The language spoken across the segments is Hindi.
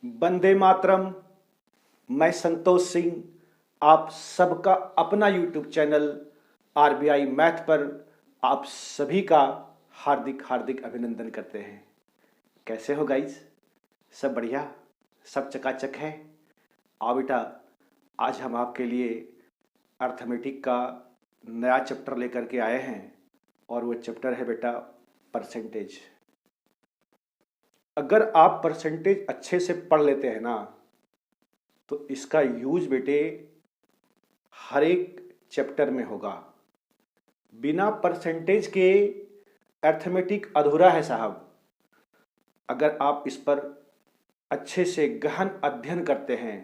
वंदे मातरम। मैं संतोष सिंह आप सबका अपना यूट्यूब चैनल आरबीआई मैथ पर आप सभी का हार्दिक हार्दिक अभिनंदन करते हैं। कैसे हो गाइस? सब बढ़िया, सब चकाचक है। आओ बेटा, आज हम आपके लिए अर्थमेटिक का नया चैप्टर लेकर के आए हैं और वो चैप्टर है बेटा परसेंटेज। अगर आप परसेंटेज अच्छे से पढ़ लेते हैं ना तो इसका यूज बेटे हर एक चैप्टर में होगा। बिना परसेंटेज के अर्थमेटिक अधूरा है साहब। अगर आप इस पर अच्छे से गहन अध्ययन करते हैं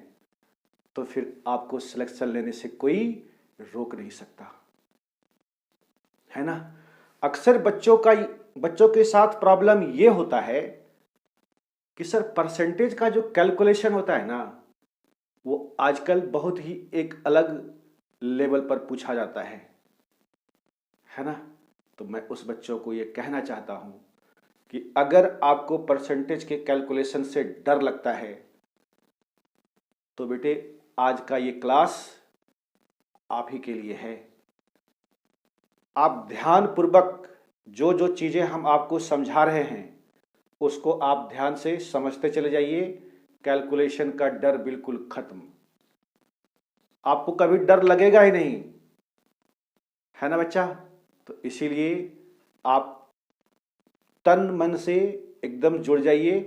तो फिर आपको सिलेक्शन लेने से कोई रोक नहीं सकता, है ना। अक्सर बच्चों के साथ प्रॉब्लम ये होता है कि सर परसेंटेज का जो कैलकुलेशन होता है ना वो आजकल बहुत ही एक अलग लेवल पर पूछा जाता है ना। तो मैं उस बच्चों को ये कहना चाहता हूं कि अगर आपको परसेंटेज के कैलकुलेशन से डर लगता है तो बेटे आज का ये क्लास आप ही के लिए है। आप ध्यानपूर्वक जो जो चीज़ें हम आपको समझा रहे हैं उसको आप ध्यान से समझते चले जाइए। कैलकुलेशन का डर बिल्कुल खत्म, आपको कभी डर लगेगा ही नहीं, है ना बच्चा। तो इसीलिए आप तन मन से एकदम जुड़ जाइए,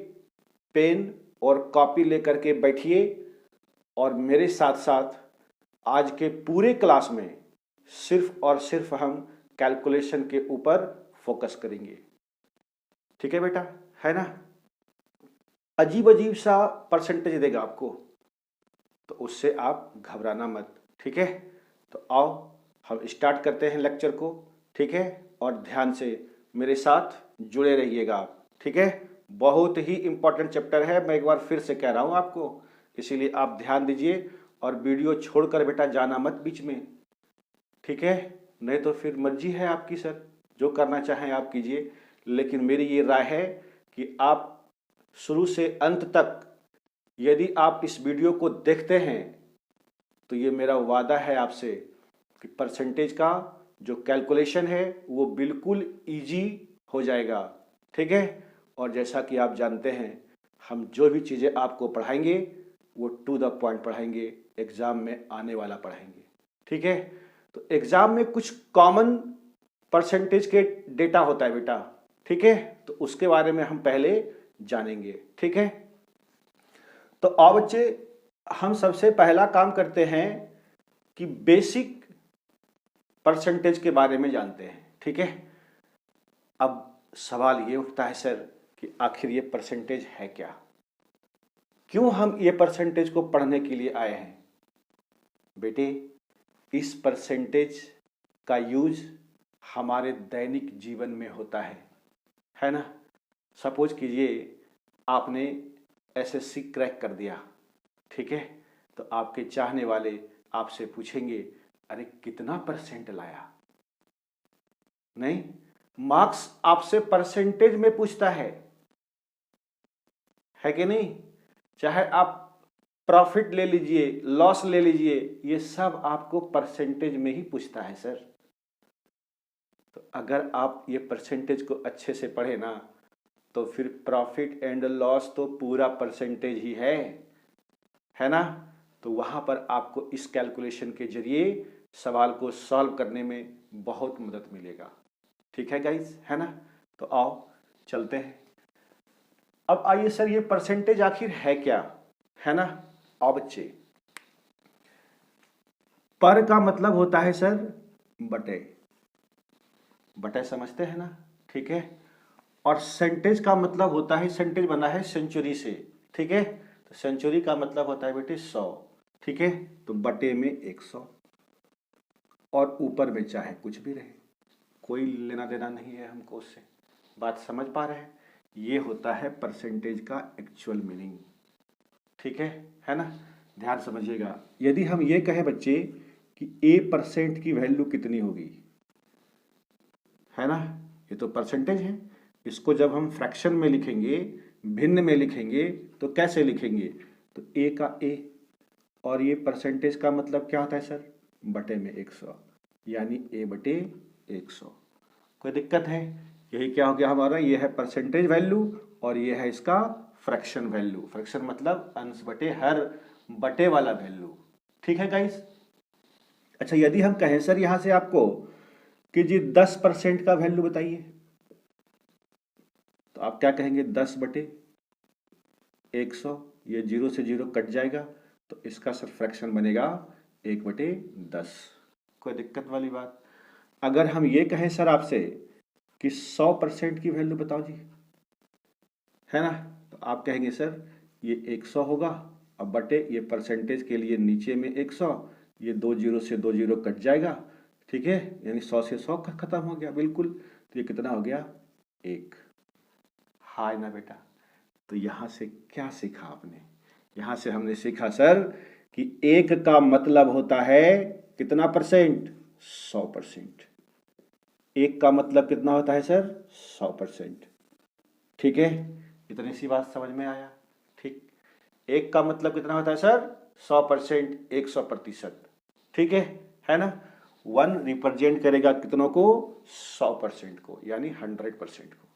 पेन और कॉपी लेकर के बैठिए और मेरे साथ साथ आज के पूरे क्लास में सिर्फ और सिर्फ हम कैलकुलेशन के ऊपर फोकस करेंगे। ठीक है बेटा, है ना। अजीब अजीब सा परसेंटेज देगा आपको तो उससे आप घबराना मत, ठीक है। तो आओ हम स्टार्ट करते हैं लेक्चर को, ठीक है। और ध्यान से मेरे साथ जुड़े रहिएगा आप, ठीक है। बहुत ही इंपॉर्टेंट चैप्टर है, मैं एक बार फिर से कह रहा हूँ आपको, इसीलिए आप ध्यान दीजिए और वीडियो छोड़कर बेटा जाना मत बीच में, ठीक है। नहीं तो फिर मर्जी है आपकी सर, जो करना चाहें आप कीजिए, लेकिन मेरी ये राय है कि आप शुरू से अंत तक यदि आप इस वीडियो को देखते हैं तो ये मेरा वादा है आपसे कि परसेंटेज का जो कैलकुलेशन है वो बिल्कुल इजी हो जाएगा, ठीक है। और जैसा कि आप जानते हैं हम जो भी चीज़ें आपको पढ़ाएंगे वो टू द पॉइंट पढ़ाएंगे, एग्ज़ाम में आने वाला पढ़ाएंगे, ठीक है। तो एग्ज़ाम में कुछ कॉमन परसेंटेज के डेटा होता है बेटा, ठीक है। तो उसके बारे में हम पहले जानेंगे, ठीक है। तो आओ बच्चे, हम सबसे पहला काम करते हैं कि बेसिक परसेंटेज के बारे में जानते हैं, ठीक है। अब सवाल ये उठता है सर कि आखिर ये परसेंटेज है क्या, क्यों हम ये परसेंटेज को पढ़ने के लिए आए हैं। बेटे इस परसेंटेज का यूज हमारे दैनिक जीवन में होता है ना। सपोज कीजिए आपने एसएससी क्रैक कर दिया, ठीक है। तो आपके चाहने वाले आपसे पूछेंगे अरे कितना परसेंट लाया। नहीं, मार्क्स आपसे परसेंटेज में पूछता है कि नहीं। चाहे आप प्रॉफिट ले लीजिए, लॉस ले लीजिए, ये सब आपको परसेंटेज में ही पूछता है सर। तो अगर आप ये परसेंटेज को अच्छे से पढ़े ना तो फिर प्रॉफिट एंड लॉस तो पूरा परसेंटेज ही है ना। तो वहाँ पर आपको इस कैलकुलेशन के जरिए सवाल को सॉल्व करने में बहुत मदद मिलेगा, ठीक है गाइस, है ना। तो आओ चलते हैं। अब आइए सर ये परसेंटेज आखिर है क्या, है ना। आओ बच्चे, पर का मतलब होता है सर बटे, बटे समझते हैं ना, ठीक है। और सेंटेज का मतलब होता है, सेंटेज बना है सेंचुरी से, ठीक है। तो सेंचुरी का मतलब होता है बेटे 100, ठीक है। तो बटे में 100 और ऊपर में चाहे कुछ भी रहे, कोई लेना देना नहीं है हमको उससे। बात समझ पा रहे हैं? ये होता है परसेंटेज का एक्चुअल मीनिंग, ठीक है ना। ध्यान समझिएगा। यदि हम ये कहें बच्चे कि A% की वैल्यू कितनी होगी, है ना, ये तो परसेंटेज है। इसको जब हम फ्रैक्शन में लिखेंगे भिन्न में लिखेंगे तो कैसे लिखेंगे? तो ए का ए, और ये परसेंटेज का मतलब क्या होता है सर? बटे में 100, यानी ए बटे 100। कोई दिक्कत है? यही क्या हो गया हमारा? ये है परसेंटेज वैल्यू और ये है इसका फ्रैक्शन वैल्यू। फ्रैक्शन मतलब अंश बटे हर बटे वाला वैल्यू। ठीक है गाइस? अच्छा, यदि हम कहें सर यहां से आपको कि जी 10% का वैल्यू बताइए, तो आप क्या कहेंगे? 10 बटे 100, ये 0 से 0 कट जाएगा, तो इसका सर फ्रैक्शन बनेगा 1 बटे 10। कोई दिक्कत वाली बात? अगर हम ये कहें सर आपसे कि 100% की वैल्यू बताओ जी, है ना, तो आप कहेंगे सर ये 100 होगा, अब बटे ये परसेंटेज के लिए नीचे में 100, ये 2 0 से 2 0 कट जाएगा, ठीक है, यानी 100 से 100 खत्म हो गया बिल्कुल। तो ये कितना हो गया? 1। हाय ना बेटा? तो यहां से क्या सीखा आपने? यहां से हमने सीखा सर कि 1 का मतलब होता है कितना परसेंट? 100%। 1 का मतलब कितना होता है सर? 100%। ठीक है, इतनी सी बात समझ में आया? ठीक, 1 का मतलब कितना होता है सर? 100%, 100%। ठीक है ना? 1 रिप्रेजेंट करेगा कितनों को? 100% को, यानी 100% को।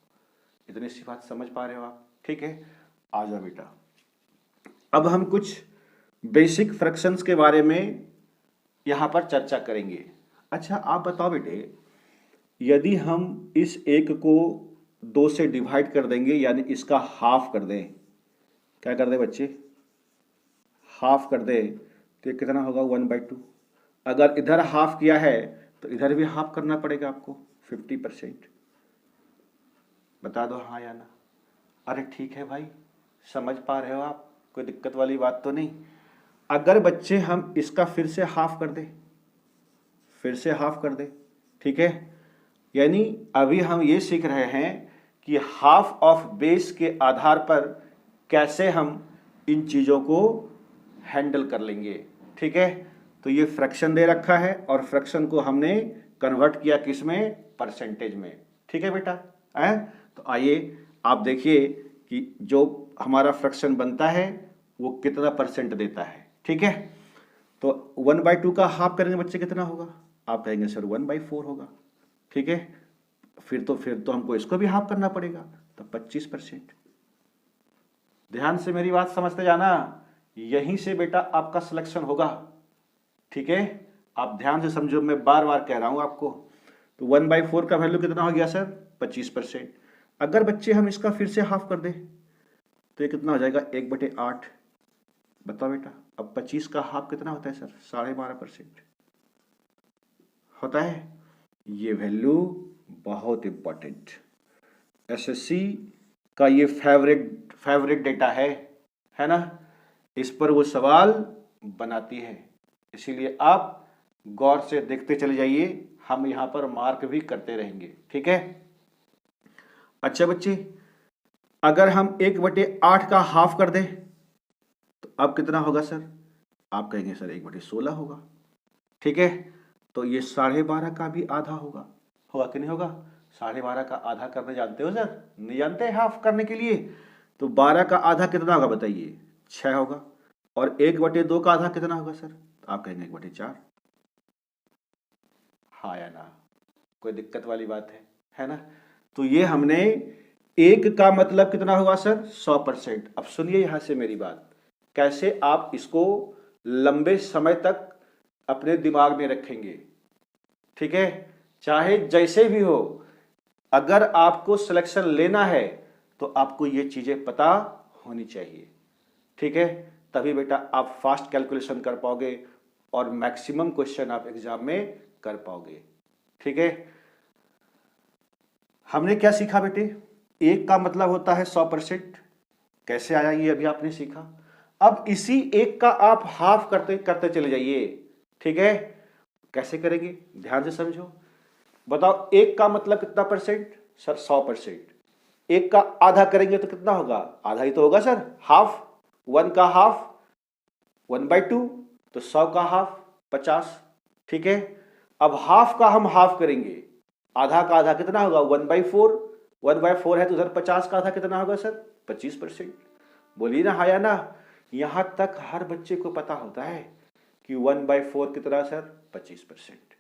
इतनी सी बात समझ पा रहे हो आप? ठीक है, आ जाओ बेटा। अब हम कुछ बेसिक फ्रैक्शंस के बारे में यहां पर चर्चा करेंगे। अच्छा, आप बताओ बेटे, यदि हम इस 1 को 2 से डिवाइड कर देंगे, यानी इसका हाफ कर दें, क्या कर दें बच्चे? हाफ कर दें, तो ये कितना होगा? 1/2। अगर इधर हाफ किया है तो इधर भी हाफ करना पड़ेगा आपको, 50%। बता दो हाँ या ना? अरे ठीक है भाई, समझ पा रहे हो आप? कोई दिक्कत वाली बात तो नहीं? अगर बच्चे हम इसका फिर से हाफ कर दें, फिर से हाफ कर दें, ठीक है, यानी अभी हम ये सीख रहे हैं कि हाफ ऑफ बेस के आधार पर कैसे हम इन चीज़ों को हैंडल कर लेंगे। ठीक है, तो ये फ्रैक्शन दे रखा है और फ्रैक्शन को हमने कन्वर्ट किया किस में? परसेंटेज में। ठीक है बेटा? है? तो आइए आप देखिए कि जो हमारा फ्रैक्शन बनता है वो कितना परसेंट देता है। ठीक है, तो 1/2 का हाफ करेंगे बच्चे कितना होगा? आप कहेंगे सर 1/4 होगा। ठीक है, फिर तो हमको इसको भी हाफ करना पड़ेगा, तो 25%। ध्यान से मेरी बात समझते जाना, यहीं से बेटा आपका सिलेक्शन होगा। ठीक है, आप ध्यान से समझो, मैं बार बार कह रहा हूं आपको। तो 1/4 का वैल्यू कितना हो गया सर? 25%। अगर बच्चे हम इसका फिर से हाफ कर दें तो ये कितना हो जाएगा? 1/8। बताओ बेटा, अब 25 का हाफ कितना होता है सर? 12.5% होता है। ये वैल्यू बहुत इंपॉर्टेंट, एसएससी का ये फेवरेट डेटा है ना? इस पर वो सवाल बनाती है, इसीलिए आप गौर से देखते चले जाइए, हम यहां पर मार्क भी करते रहेंगे। ठीक है? अच्छा बच्चे, अगर हम 1/8 का हाफ कर दें तो अब कितना होगा सर? आप कहेंगे सर 1/16 होगा। ठीक है, तो ये 12.5 का भी आधा होगा। होगा कि नहीं होगा? 12.5 का आधा करने जानते हो सर? नहीं जानते हाफ करने के लिए? तो 12 का आधा कितना होगा बताइए? 6 होगा। और 1/2 का आधा कितना होगा सर? तो आप कहेंगे 1/4। हाँ या ना? कोई दिक्कत वाली बात है ना? तो ये हमने 1 का मतलब कितना होगा सर? 100%। अब सुनिए यहां से मेरी बात, कैसे आप इसको लंबे समय तक अपने दिमाग में रखेंगे। ठीक है, चाहे जैसे भी हो, अगर आपको सिलेक्शन लेना है तो आपको ये चीजें पता होनी चाहिए। ठीक है, तभी बेटा आप फास्ट कैलकुलेशन कर पाओगे और मैक्सिमम क्वेश्चन आप एग्जाम में कर पाओगे। ठीक है, हमने क्या सीखा बेटे? 1 का मतलब होता है 100%। कैसे आया ये अभी आपने सीखा। अब इसी 1 का आप हाफ करते करते चले जाइए। ठीक है, कैसे करेंगे? ध्यान से समझो। बताओ, 1 का मतलब कितना परसेंट? सर 100%। 1 का आधा करेंगे तो कितना होगा? आधा ही तो होगा सर, हाफ। 1 का हाफ 1/2, तो 100 का हाफ 50। ठीक है, अब हाफ का हम हाफ करेंगे, आधा का आधा कितना होगा? 1/4। 1/4 है तो उधर 50 का आधा कितना होगा सर? 25%। बोलिए ना हाँ या ना। यहां तक हर बच्चे को पता होता है कि 1/4 कितना सर? 25%।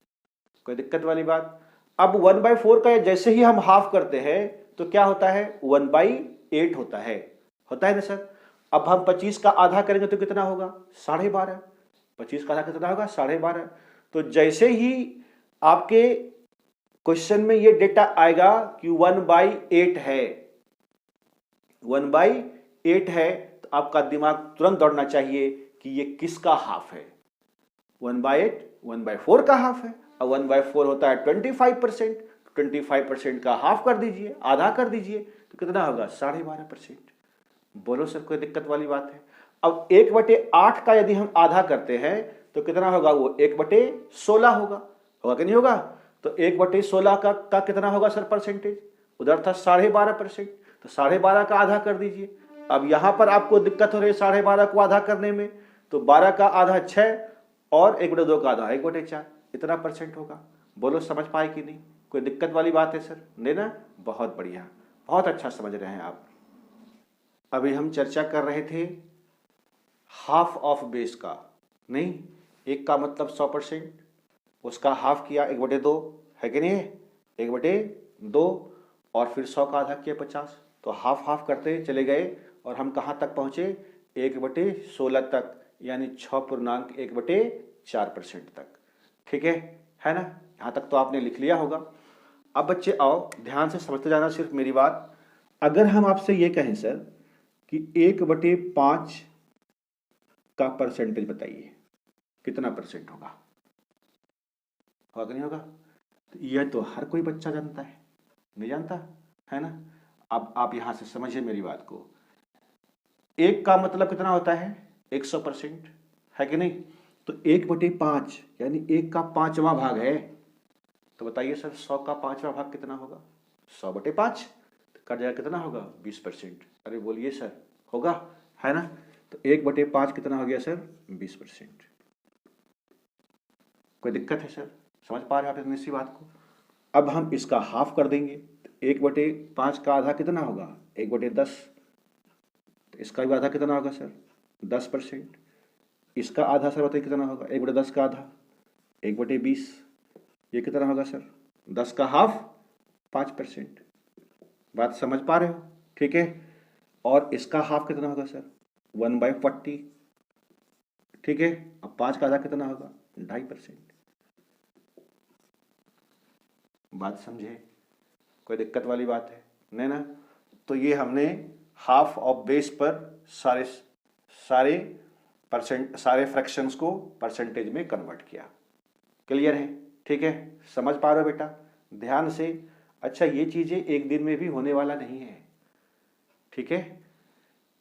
कोई दिक्कत वाली बात? अब 1/4 का जैसे ही हम हाफ करते हैं तो क्या होता है? 1/8 होता है ना सर। अब हम 25 का आधा करेंगे तो कितना होगा? 12.5। 25 का आधा कितना होगा? 12.5। तो जैसे ही आपके क्वेश्चन में ये डेटा आएगा कि 1/8 है, 1/8 है, तो आपका दिमाग तुरंत दौड़ना चाहिए कि ये किसका हाफ है? 1/8 1/4 का हाफ है। अब 1/4 होता है 25%। 25% का हाफ कर दीजिए, आधा कर दीजिए, तो कितना होगा? 12.5%। बोलो सर कोई दिक्कत वाली बात है? अब 1/8 का यदि हम आधा करते हैं तो कितना होगा? वो 1/16 होगा कि नहीं होगा? तो 1/16 का कितना होगा सर परसेंटेज? उधर था 12.5%, तो 12.5 का आधा कर दीजिए। अब यहां पर आपको दिक्कत हो रही है 12.5 को आधा करने में, तो 12 का आधा 6 और 1/2 का आधा 1/4, इतना परसेंट होगा। बोलो समझ पाए कि नहीं? कोई दिक्कत वाली बात है सर? नहीं ना? बहुत बढ़िया, बहुत अच्छा समझ रहे हैं आप। अभी हम चर्चा कर रहे थे हाफ ऑफ बेस का, नहीं, एक का मतलब 100%, उसका हाफ किया 1/2, है कि नहीं? 1/2 और फिर 100 का आधा किया 50, तो हाफ हाफ करते चले गए और हम कहाँ तक पहुँचे? 1/16 तक, यानी 6.1/4% तक। ठीक है ना? यहाँ तक तो आपने लिख लिया होगा। अब बच्चे आओ ध्यान से समझते जाना सिर्फ मेरी बात। अगर हम आपसे ये कहें सर कि 1/5 का परसेंटेज बताइए, कितना परसेंट होगा कि नहीं होगा? तो यह तो हर कोई बच्चा जानता है, नहीं जानता है ना? अब आप यहां से समझिए मेरी बात को। 1 का मतलब कितना होता है? 100%, है कि नहीं? तो 1/5 यानी 1 का 5वां भाग है। तो बताइए सर 100 का 5वां भाग कितना होगा? 100/5 का जाएगा कितना होगा? 20%। अरे बोलिए सर, होगा, है ना? तो 1/5 कितना हो गया सर? 20%। कोई दिक्कत है सर? समझ पा रहे हैं आप इतनी सी बात को? अब हम इसका हाफ कर देंगे, 1/5 का आधा कितना होगा? 1/10। तो इसका भी आधा कितना होगा सर? 10%। इसका आधा सर बताइए कितना होगा? 1/10 का आधा 1/20, ये कितना होगा सर? 10 का हाफ 5%। बात समझ पा रहे हो? ठीक है। और इसका हाफ कितना होगा सर? 1/40। ठीक है। अब 5 का आधा कितना होगा? 2.5%। बात समझे? कोई दिक्कत वाली बात है? नहीं ना? तो ये हमने हाफ ऑफ बेस पर सारे फ्रैक्शंस को परसेंटेज में कन्वर्ट किया। क्लियर है? ठीक है, समझ पा रहे हो बेटा? ध्यान से। अच्छा, ये चीजें एक दिन में भी होने वाला नहीं है, ठीक है?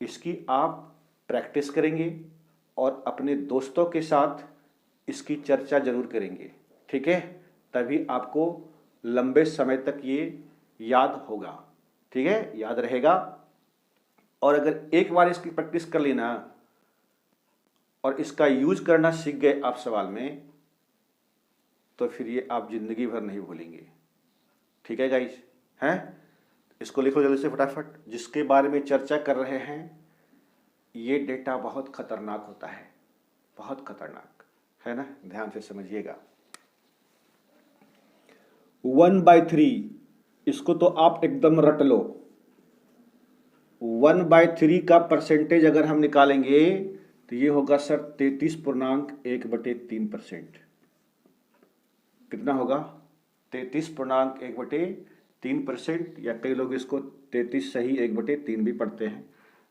इसकी आप प्रैक्टिस करेंगे और अपने दोस्तों के साथ इसकी चर्चा जरूर करेंगे, ठीक है? तभी आपको लंबे समय तक ये याद होगा, ठीक है? याद रहेगा। और अगर एक बार इसकी प्रैक्टिस कर लेना और इसका यूज करना सीख गए आप सवाल में, तो फिर ये आप जिंदगी भर नहीं भूलेंगे। ठीक है गाइस? हैं? इसको लिखो जल्दी से फटाफट। जिसके बारे में चर्चा कर रहे हैं ये डेटा बहुत खतरनाक होता है, बहुत खतरनाक, है ना? ध्यान से समझिएगा। 1/3, इसको तो आप एकदम रट लो। 1/3 का परसेंटेज अगर हम निकालेंगे तो ये होगा सर 33.1/3%। कितना होगा? 33.1/3%, या कई लोग इसको 33 सही 1/3 भी पढ़ते हैं,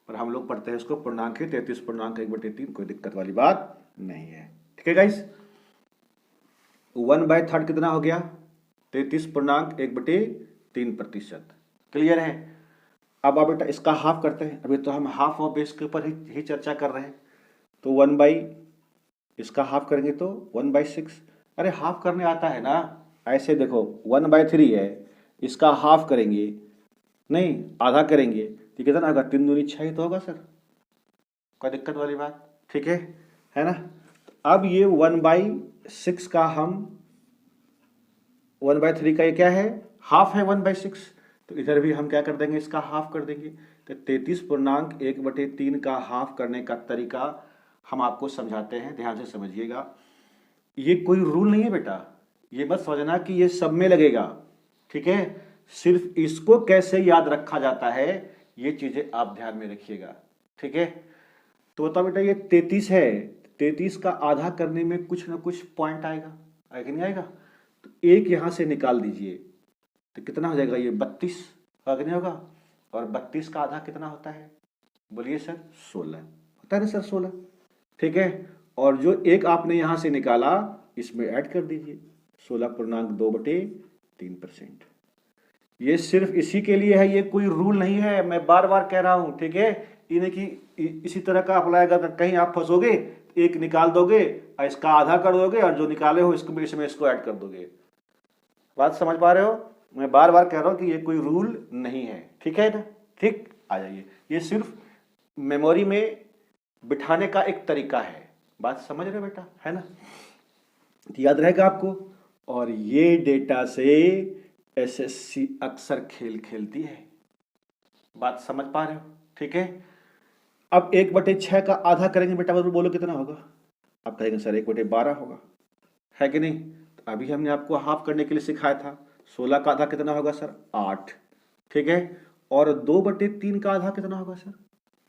पर हम लोग पढ़ते हैं इसको पूर्णांक ही 33.1/3। कोई दिक्कत वाली बात नहीं है, ठीक है गाइस? 1/3 कितना हो गया? 33.1/3%। क्लियर है? अब आप बेटा इसका हाफ करते हैं। अभी तो हम हाफ ऑफ बेस के ऊपर ही चर्चा कर रहे हैं। तो 1/ इसका हाफ करेंगे तो 1/6। अरे हाफ करने आता है ना? ऐसे देखो 1/3 है, इसका हाफ करेंगे, नहीं आधा करेंगे, तो कितना होगा? 3 दूनी 6 ही तो होगा सर। कोई दिक्कत वाली बात? ठीक है ना? अब ये 1/6 का हम 1/3 का ये क्या है? हाफ है 1/6। तो इधर भी हम क्या कर देंगे, इसका हाफ कर देंगे। तो 33.1/3 का हाफ करने का तरीका हम आपको समझाते हैं, ध्यान से समझिएगा। ये कोई रूल नहीं है बेटा, ये मत समझना कि ये सब में लगेगा, ठीक है। सिर्फ इसको कैसे याद रखा जाता है ये चीजें आप ध्यान में रखिएगा, ठीक है। तो बताओ बेटा, ये 33 है, 33 का आधा करने में कुछ ना कुछ पॉइंट आएगा कि नहीं आएगा। तो एक यहां से निकाल दीजिए तो कितना हो जाएगा, ये 32 होगा कि नहीं होगा। और 32 का आधा कितना होता है, बोलिए सर, 16 होता है ना सर, 16, ठीक है। और जो एक आपने यहां से निकाला इसमें ऐड कर दीजिए, 16.2/3%। ये सिर्फ इसी के लिए है, ये कोई रूल नहीं है, मैं बार बार कह रहा हूं, ठीक है। इन्हें की इसी तरह का अप्लाई अगर कहीं आप फंसोगे, एक निकाल दोगे और इसका आधा कर दोगे और जो निकाले हो इसको इसमें इसको ऐड कर दोगे। बात समझ पा रहे हो, मैं बार बार कह रहा हूं कि ये कोई रूल नहीं है, ठीक है ना। ठीक, आ जाइए, ये सिर्फ मेमोरी में बिठाने का एक तरीका है, बात समझ रहे हो बेटा, है ना, याद रहेगा आपको। और ये डेटा से एसएससी अक्सर खेल खेलती है, बात समझ पा रहे हो, ठीक है। अब 1/6 का आधा करेंगे बेटा, बोलो कितना होगा। आप कहेंगे सर 1/12 होगा, है कि नहीं। तो अभी हमने आपको हाफ करने के लिए सिखाया था, 16 का आधा कितना होगा सर, 8, ठीक है। और 2/3 का आधा कितना होगा सर,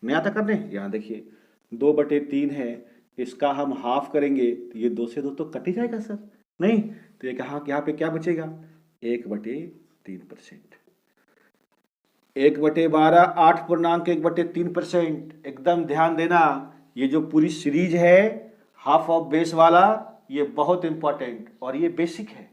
नहीं आता करने, यहाँ देखिए 2/3 है, इसका हम हाफ करेंगे तो ये 2 से 2 तो कट ही जाएगा सर, नहीं तो ये यहाँ पे क्या बचेगा, 1/3%। 1/12 8.1/3%। एकदम ध्यान देना, ये जो पूरी सीरीज है हाफ ऑफ बेस वाला, ये बहुत इंपॉर्टेंट और ये बेसिक है।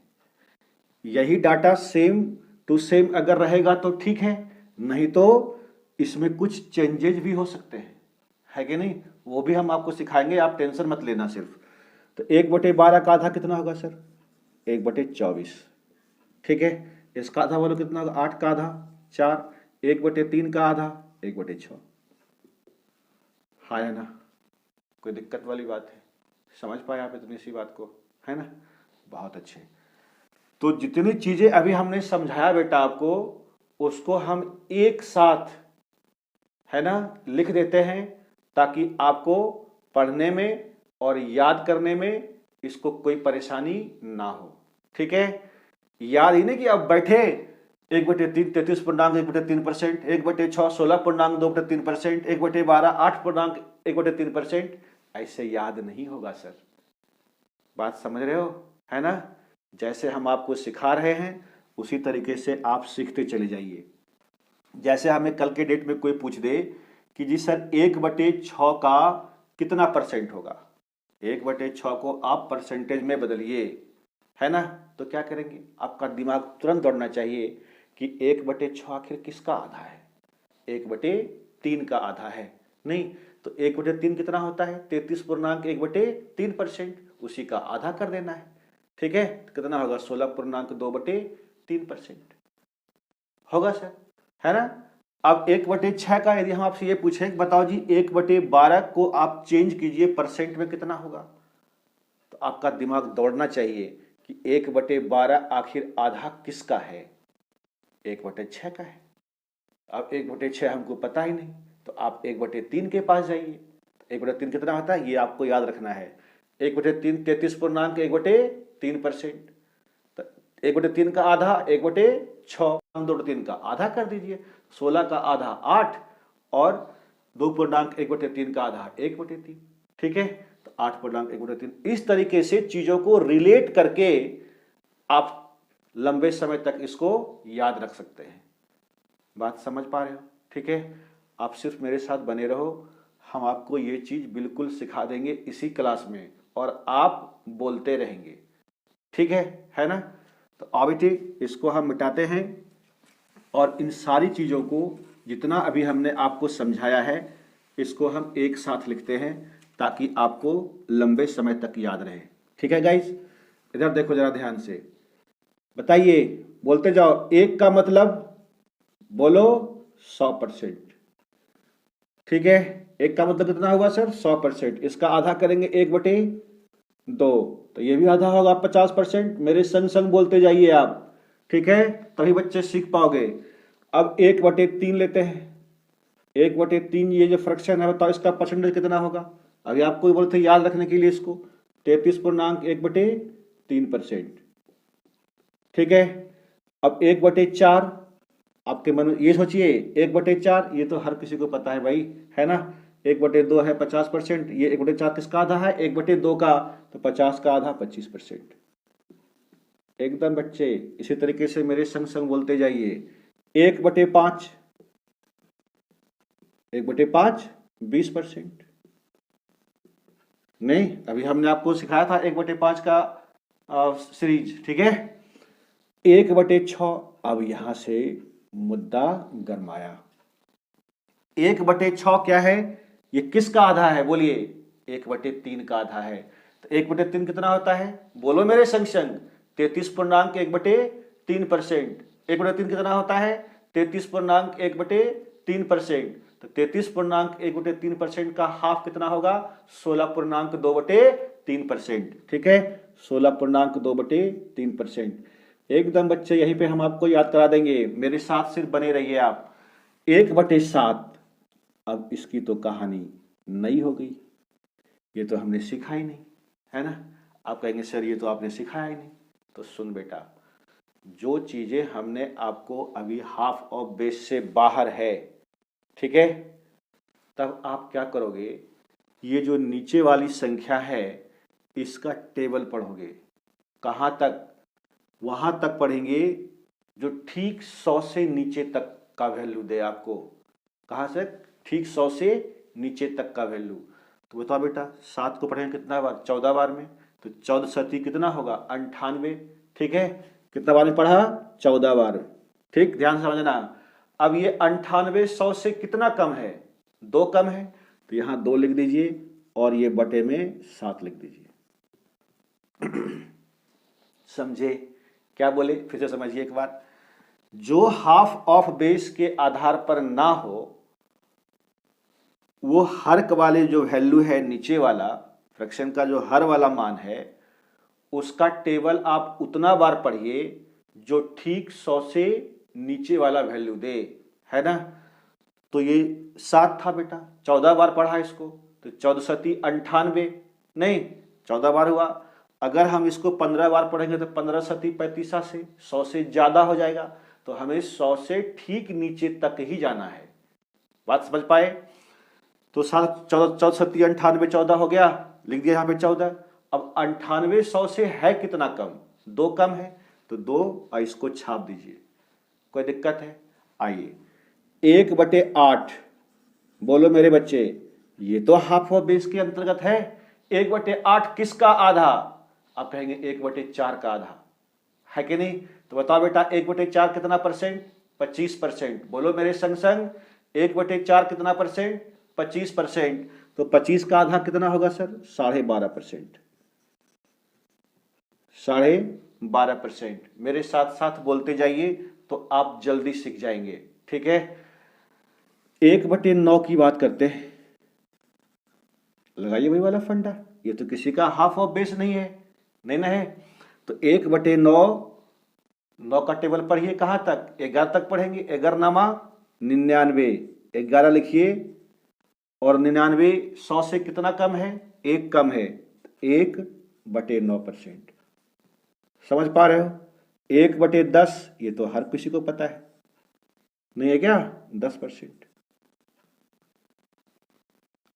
यही डाटा सेम टू सेम अगर रहेगा तो ठीक है, नहीं तो इसमें कुछ चेंजेस भी हो सकते हैं, है कि नहीं, वो भी हम आपको सिखाएंगे, आप टेंशन मत लेना सिर्फ। तो 1/12 का आधा कितना होगा सर, 1/24, ठीक है। इसका आधा बोलो कितना होगा, 8 का आधा 4, 1/3 का आधा 1/6, हाँ है ना, कोई दिक्कत वाली बात है, समझ पाए आप इतनी सी बात को, है ना, बहुत अच्छे। तो जितनी चीजें अभी हमने समझाया बेटा आपको, उसको हम एक साथ, है ना, लिख देते हैं ताकि आपको पढ़ने में और याद करने में इसको कोई परेशानी ना हो, ठीक है। याद ही नहीं कि अब बैठे 1/3 33.1/3%, 1/6 16.2/3%, 1/12 8.1/3%, ऐसे याद नहीं होगा सर, बात समझ रहे हो, है ना। जैसे हम आपको सिखा रहे हैं उसी तरीके से आप सीखते चले जाइए। जैसे हमें कल के डेट में कोई पूछ दे कि जी सर 1/6 का कितना परसेंट होगा, 1/6 को आप परसेंटेज में बदलिए, है ना, तो क्या करेंगे, आपका दिमाग तुरंत दौड़ना चाहिए कि 1/6 आखिर किसका आधा है, 1/3 का आधा है, नहीं तो 1/3 कितना होता है, 33.1/3%, उसी का आधा कर देना है, ठीक है। तो कितना होगा, 16.2/3% होगा सर, है ना। अब 1/6 का यदि हम आपसे ये पूछें, बताओ जी 1/12 को आप चेंज कीजिए परसेंट में कितना होगा, तो आपका दिमाग दौड़ना चाहिए कि 1/12 आखिर आधा किसका है, 1/6 का है। अब 1/6 हमको पता ही नहीं, तो आप 1/3 के पास जाइए, 1/3 कितना होता है ये आपको याद रखना है, 1/3 33.3%, तो 1/3 का आधा 1/6, 2/3 का आधा कर दीजिए, 16 का आधा 8 और 2.1/3 का आधा 1/3, ठीक है। तो 8.1/3, इस तरीके से चीजों को रिलेट करके आप लंबे समय तक इसको याद रख सकते हैं, बात समझ पा रहे हो, ठीक है। आप सिर्फ मेरे साथ बने रहो, हम आपको ये चीज बिल्कुल सिखा देंगे इसी क्लास में और आप बोलते रहेंगे, ठीक है ना। तो अभी इसको हम मिटाते हैं और इन सारी चीजों को जितना अभी हमने आपको समझाया है इसको हम एक साथ लिखते हैं ताकि आपको लंबे समय तक याद रहे, ठीक है गाइस। इधर देखो जरा ध्यान से, बताइए, बोलते जाओ, 1 का मतलब बोलो 100%, ठीक है। 1 का मतलब कितना होगा सर, 100%, इसका आधा करेंगे 1/2, तो ये भी आधा होगा 50%। मेरे संग संग बोलते जाइए आप, ठीक है, तभी बच्चे सीख पाओगे। अब 1/3 लेते हैं। 1/3 ये जो फ्रैक्शन है, बताओ इसका परसेंटेज कितना होगा। अभी आपको बोलते हैं याद रखने के लिए इसको, 33.1/3%। ठीक है। अब 1/4, आपके मन में ये सोचिए, 1/4 ये तो हर किसी को पता है भाई, है ना। 1/2 है 50%, ये 1/4 किसका आधा है, 1/2 का, तो 50 का आधा 25%। एकदम बच्चे इसी तरीके से मेरे संग संग बोलते जाइए। 1/5, 1/5 20%। नहीं, अभी हमने आपको सिखाया था 1/5 का सीरीज, ठीक है। 1/6, अब यहां से मुद्दा गरमाया। 1/6 क्या है, ये किसका आधा है बोलिए, 1/3 का आधा है। तो 1/3 कितना होता है, बोलो मेरे संग संग, 33.1/3%। 1/3 कितना होता है, 33.1/3%। तो 33.1/3% का हाफ कितना होगा, 16.2/3%। ठीक है, 16.2/3%। एकदम बच्चे यहीं पे हम आपको याद करा देंगे, मेरे साथ सिर्फ बने रहिए आप। 1/7, अब इसकी तो कहानी नई हो गई, ये तो हमने सीखा ही नहीं, है ना। आप कहेंगे सर ये तो आपने सिखाया ही नहीं। तो सुन बेटा, जो चीजें हमने आपको अभी हाफ ऑफ बेस से बाहर है, ठीक है, तब आप क्या करोगे, ये जो नीचे वाली संख्या है इसका टेबल पढ़ोगे। कहां तक, वहां तक पढ़ेंगे जो ठीक 100 से नीचे तक का वैल्यू दे आपको। कहां से, ठीक 100 से नीचे तक का वैल्यू। तो बताओ बेटा, 7 को पढ़ेंगे कितना बार, 14 बार में। तो 14 सती कितना होगा, 98। ठीक है, कितना बार में पढ़ा, 14 बार। ठीक, ध्यान से समझना। अब ये 98 100 से कितना कम है, 2 कम है, तो यहां 2 लिख दीजिए और ये बटे में 7 लिख दीजिए। समझे क्या बोले, फिर से समझिए एक बार। जो हाफ ऑफ बेस के आधार पर ना हो, वो हर वाले जो वैल्यू है नीचे वाला फ्रैक्शन का, जो हर वाला मान है, उसका टेबल आप उतना बार पढ़िए जो ठीक 100 से नीचे वाला वैल्यू दे, है ना। तो ये 7 था बेटा, 14 बार पढ़ा इसको, तो 14 सती 98, नहीं 14 बार हुआ। अगर हम इसको 15 बार पढ़ेंगे तो 15 सती 35 से 100 से ज्यादा हो जाएगा। तो हमें 100 से ठीक नीचे तक ही जाना है। बात समझ पाए। तो 14 सती 98, 14 हो गया, लिख दिया यहाँ पे 14। अब 98 100 से है कितना कम, 2 कम है, तो 2 और इसको छाप दीजिए। कोई दिक्कत है, आइए। 1/8, बोलो मेरे बच्चे, ये तो हाफ ऑफ बेस के अंतर्गत है। 1/8 किसका आधा, आप कहेंगे 1/4 का आधा, है कि नहीं। तो बताओ बेटा 1/4 कितना परसेंट, 25%। बोलो मेरे संग संग, 1/4 कितना परसेंट, 25%। तो 25 का आधा कितना होगा सर, 12.5%। 12.5%। मेरे साथ साथ बोलते जाइए तो आप जल्दी सीख जाएंगे। ठीक है, 1/9 की बात करते हैं। लगाइए वही वाला फंडा, ये तो किसी का हाफ ऑफ बेस नहीं है, नहीं ना है। तो 1/9, 9 का टेबल पढ़िए, कहां तक, 11 तक पढ़ेंगे। 11 नामा 99, 11 लिखिए। और 99 100 से कितना कम है, 1 कम है, 1/9%। समझ पा रहे हो। 1/10 ये तो हर किसी को पता है, नहीं है क्या, 10%।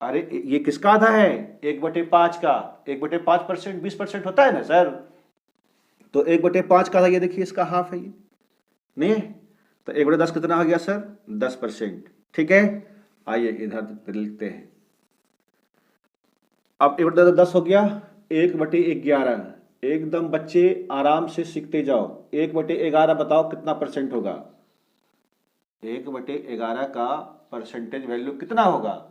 अरे ये किसका आधा है, 1/5 का। 1/5% 20% होता है ना सर। तो 1/5 का आधा, ये देखिए इसका हाफ है, ये नहीं है। तो 1/10 कितना हो गया सर, 10%। ठीक है, आइए इधर लिखते हैं। अब 1/10 हो गया, 1/11। एकदम बच्चे आराम से सीखते जाओ। 1/11 बताओ कितना परसेंट होगा, 1/11 का परसेंटेज वैल्यू कितना होगा।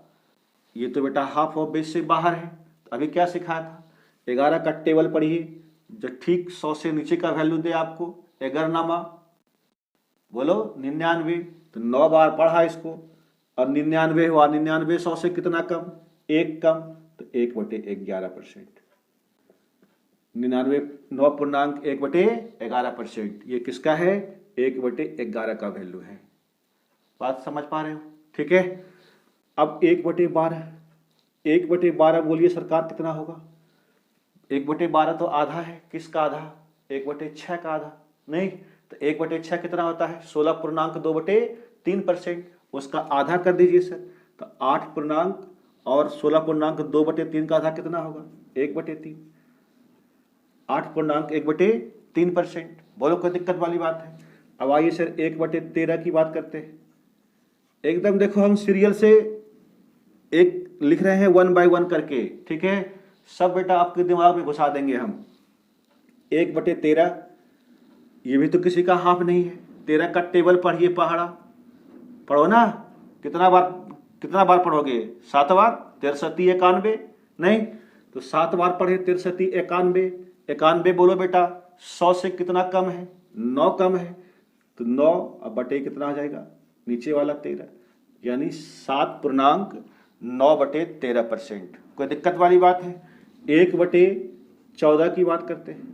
ये तो बेटा हाफ ऑफ बेस से बाहर है। अभी क्या सिखाया था, 11 का टेबल पढ़िए, जो ठीक 100 से नीचे का वैल्यू दे आपको। 11 नामा, बोलो 99। तो 9 बार पढ़ा इसको, और 99 हुआ, 99 100 से कितना कम, 1 कम, तो 1/11%। 99 9.1/11%। ये किसका है, 1/11 का वैल्यू है। बात समझ पा रहे हो? ठीक है। अब 1/12, 1/12 बोलिए सरकार कितना होगा? 1/12 तो आधा है, किसका आधा? 1/6 का आधा। नहीं तो 1/6 कितना होता है? 16.2/3%। उसका आधा कर दीजिए सर, तो 8 पूर्णांक और 16.2/3 का आधा कितना होगा? 1/3। 8.1/3%। बोलो कोई दिक्कत वाली बात है? अब आइए सर 1/13 की बात करते हैं। एकदम देखो हम सीरियल से एक लिख रहे हैं 1 बाय 1 करके, ठीक है? सब बेटा आपके दिमाग में घुसा देंगे हम। 1/13, ये भी तो किसी का हाफ नहीं है। 13 का टेबल पढ़िए, पहाड़ा पढ़ो ना। कितना बार पढ़ोगे? 7 बार। 63 91, नहीं तो 7 बार पढ़े 63 91। 91 बोलो बेटा, 100 से कितना कम है? 9 कम है, तो 9 अब बटे कितना हो जाएगा? नीचे वाला 13, यानी 7.9/13%। कोई दिक्कत वाली बात है? 1/14 की बात करते हैं।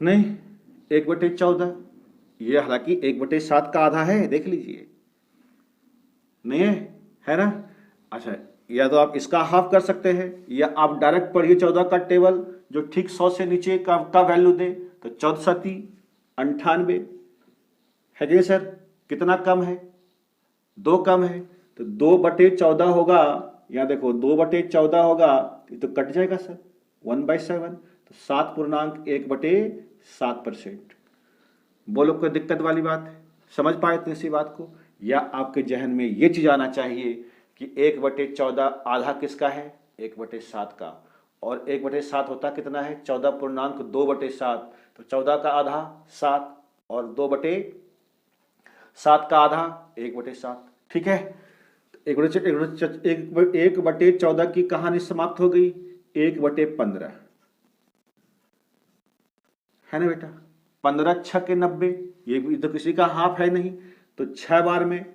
नहीं, 1/14 ये हालांकि 1/7 का आधा है, देख लीजिए। नहीं है ना? अच्छा, या तो आप इसका हाफ कर सकते हैं, या आप डायरेक्ट पढ़िए 14 का टेबल, जो ठीक 100 से नीचे का वैल्यू दे। तो 14 98 है जी सर। कितना कम है? 2 कम है, तो 2/14 होगा। यहाँ देखो 2/14 होगा, ये तो कट जाएगा सर 1/7, तो 7.1/7%। बोलो कोई दिक्कत वाली बात है? समझ पाए तो इसी बात को? या आपके जहन में ये चीज आना चाहिए कि 1/14 आधा किसका है? 1/7 का। और 1/7 होता कितना है? 14.2/7। तो 14 का आधा 7, और 2/7 का आधा 1/7। ठीक है, 1/14 की कहानी समाप्त हो गई। 1/15 है ना बेटा? 15 6 के 90, ये भी तो किसी का हाफ है नहीं, तो 6 बार में,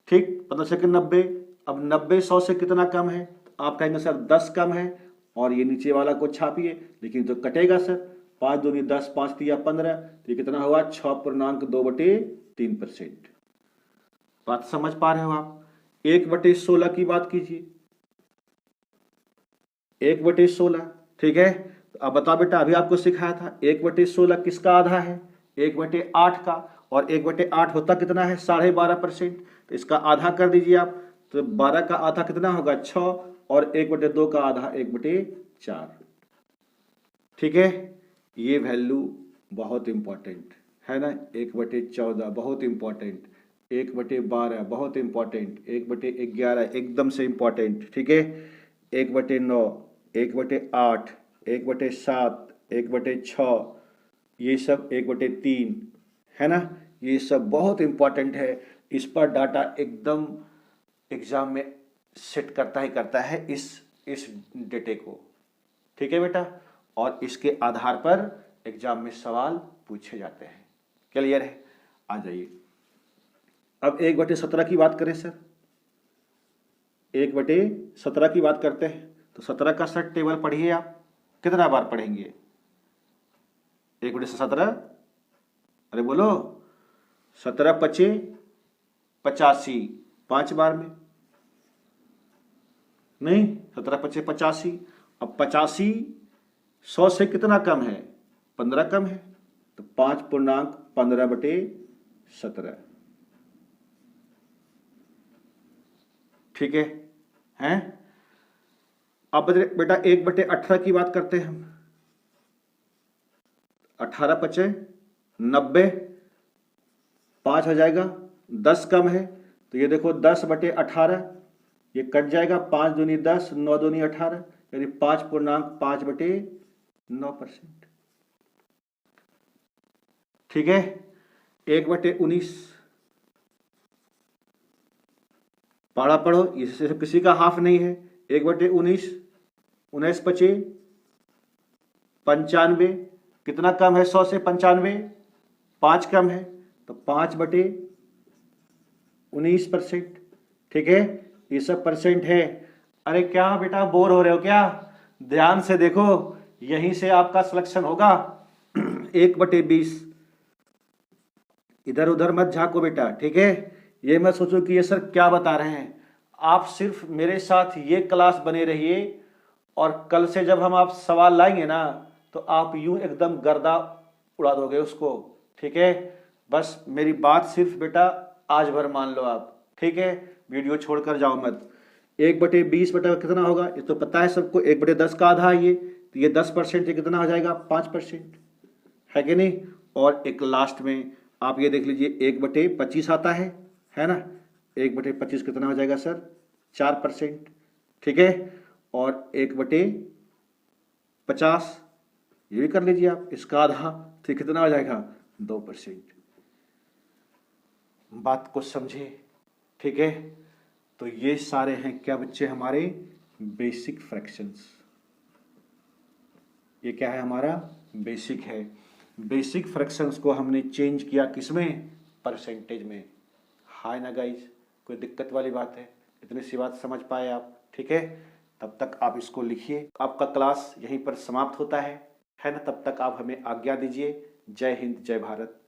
ठीक, 15 6 के 90। अब 90 100 से कितना कम है? तो आप कहेंगे सर 10 कम है, और ये नीचे वाला को छापिए, लेकिन तो कटेगा सर। 5 दूनी 10, 5 तिया 15, तो ये कितना हुआ? 6.2/3%। बात समझ पा रहे हो आप? 1/16 की बात कीजिए। 1/16, ठीक है। तो अब बताओ बेटा, अभी आपको सिखाया था 1/16 किसका आधा है? 1/8 का। और 1/8 होता कितना है? 12.5%। तो इसका आधा कर दीजिए आप, तो 12 का आधा कितना होगा? 6, और 1/2 का आधा 1/4। ठीक है, ये वैल्यू बहुत इंपॉर्टेंट है ना। 1/14 बहुत इंपॉर्टेंट, 1/12 बहुत इंपॉर्टेंट, 1/11 एकदम से इंपॉर्टेंट। ठीक है, 1/9, 1/8, 1/7, 1/6, ये सब 1/3 है ना। ये सब बहुत इंपॉर्टेंट है। इस पर डाटा एकदम एग्जाम में सेट करता ही करता है इस डेटे को। ठीक है बेटा, और इसके आधार पर एग्जाम में सवाल पूछे जाते हैं। क्लियर है? आ जाइए अब 1/17 की बात करें सर। 1/17 की बात करते हैं, तो 17 का सर टेबल पढ़िए आप। कितना बार पढ़ेंगे? 1/17, अरे बोलो, 17 × 5 = 85, 5 बार में। नहीं, 17 × 5 = 85। अब 85 100 से कितना कम है? 15 कम है, तो 5.15/17। ठीक है, हैं? अब बेटा 1/18 की बात करते हैं हम। 18 × 5 = 90, 5 हो जाएगा, 10 कम है, तो ये देखो 10/18, ये कट जाएगा। 5 दूनी 10, 9 दूनी 18, यानी 5.5/9%। ठीक है, 1/19 पढ़ा पढ़ो, इससे किसी का हाफ नहीं है। 1/19, 19 × 5 = 95, कितना कम है 100 से? 95, 5 कम है, तो 5/19%। ठीक है, ये सब परसेंट है। अरे क्या बेटा बोर हो रहे हो क्या? ध्यान से देखो, यहीं से आपका सिलेक्शन होगा। 1/20, इधर उधर मत झांको बेटा, ठीक है। ये मत सोचो कि ये सर क्या बता रहे हैं। आप सिर्फ मेरे साथ ये क्लास बने रहिए और कल से जब हम आप सवाल लाएंगे ना तो आप यूं एकदम गर्दा उड़ा दोगे उसको, ठीक है। बस मेरी बात सिर्फ बेटा आज भर मान लो आप, ठीक है। वीडियो छोड़कर जाओ मत। 1/20 बटा कितना होगा ये तो पता है सबको, 1/10 का आधा है ये, तो ये 10% कितना हो जाएगा 5%, है कि नहीं। और एक लास्ट में आप ये देख लीजिए 1/25 आता है ना। 1/25 कितना हो जाएगा सर 4%, ठीक है। और 1/50 ये भी कर लीजिए आप, इसका आधा तो कितना हो जाएगा 2%। बात को समझे, ठीक है। तो ये सारे हैं क्या बच्चे हमारे बेसिक फ्रैक्शंस। ये क्या है हमारा बेसिक है। बेसिक फ्रैक्शंस को हमने चेंज किया किसमें, परसेंटेज में। हाय ना गाइज, कोई दिक्कत वाली बात है, इतनी सी बात समझ पाए आप, ठीक है। तब तक आप इसको लिखिए। आपका क्लास यहीं पर समाप्त होता है ना। तब तक आप हमें आज्ञा दीजिए। जय हिंद, जय भारत।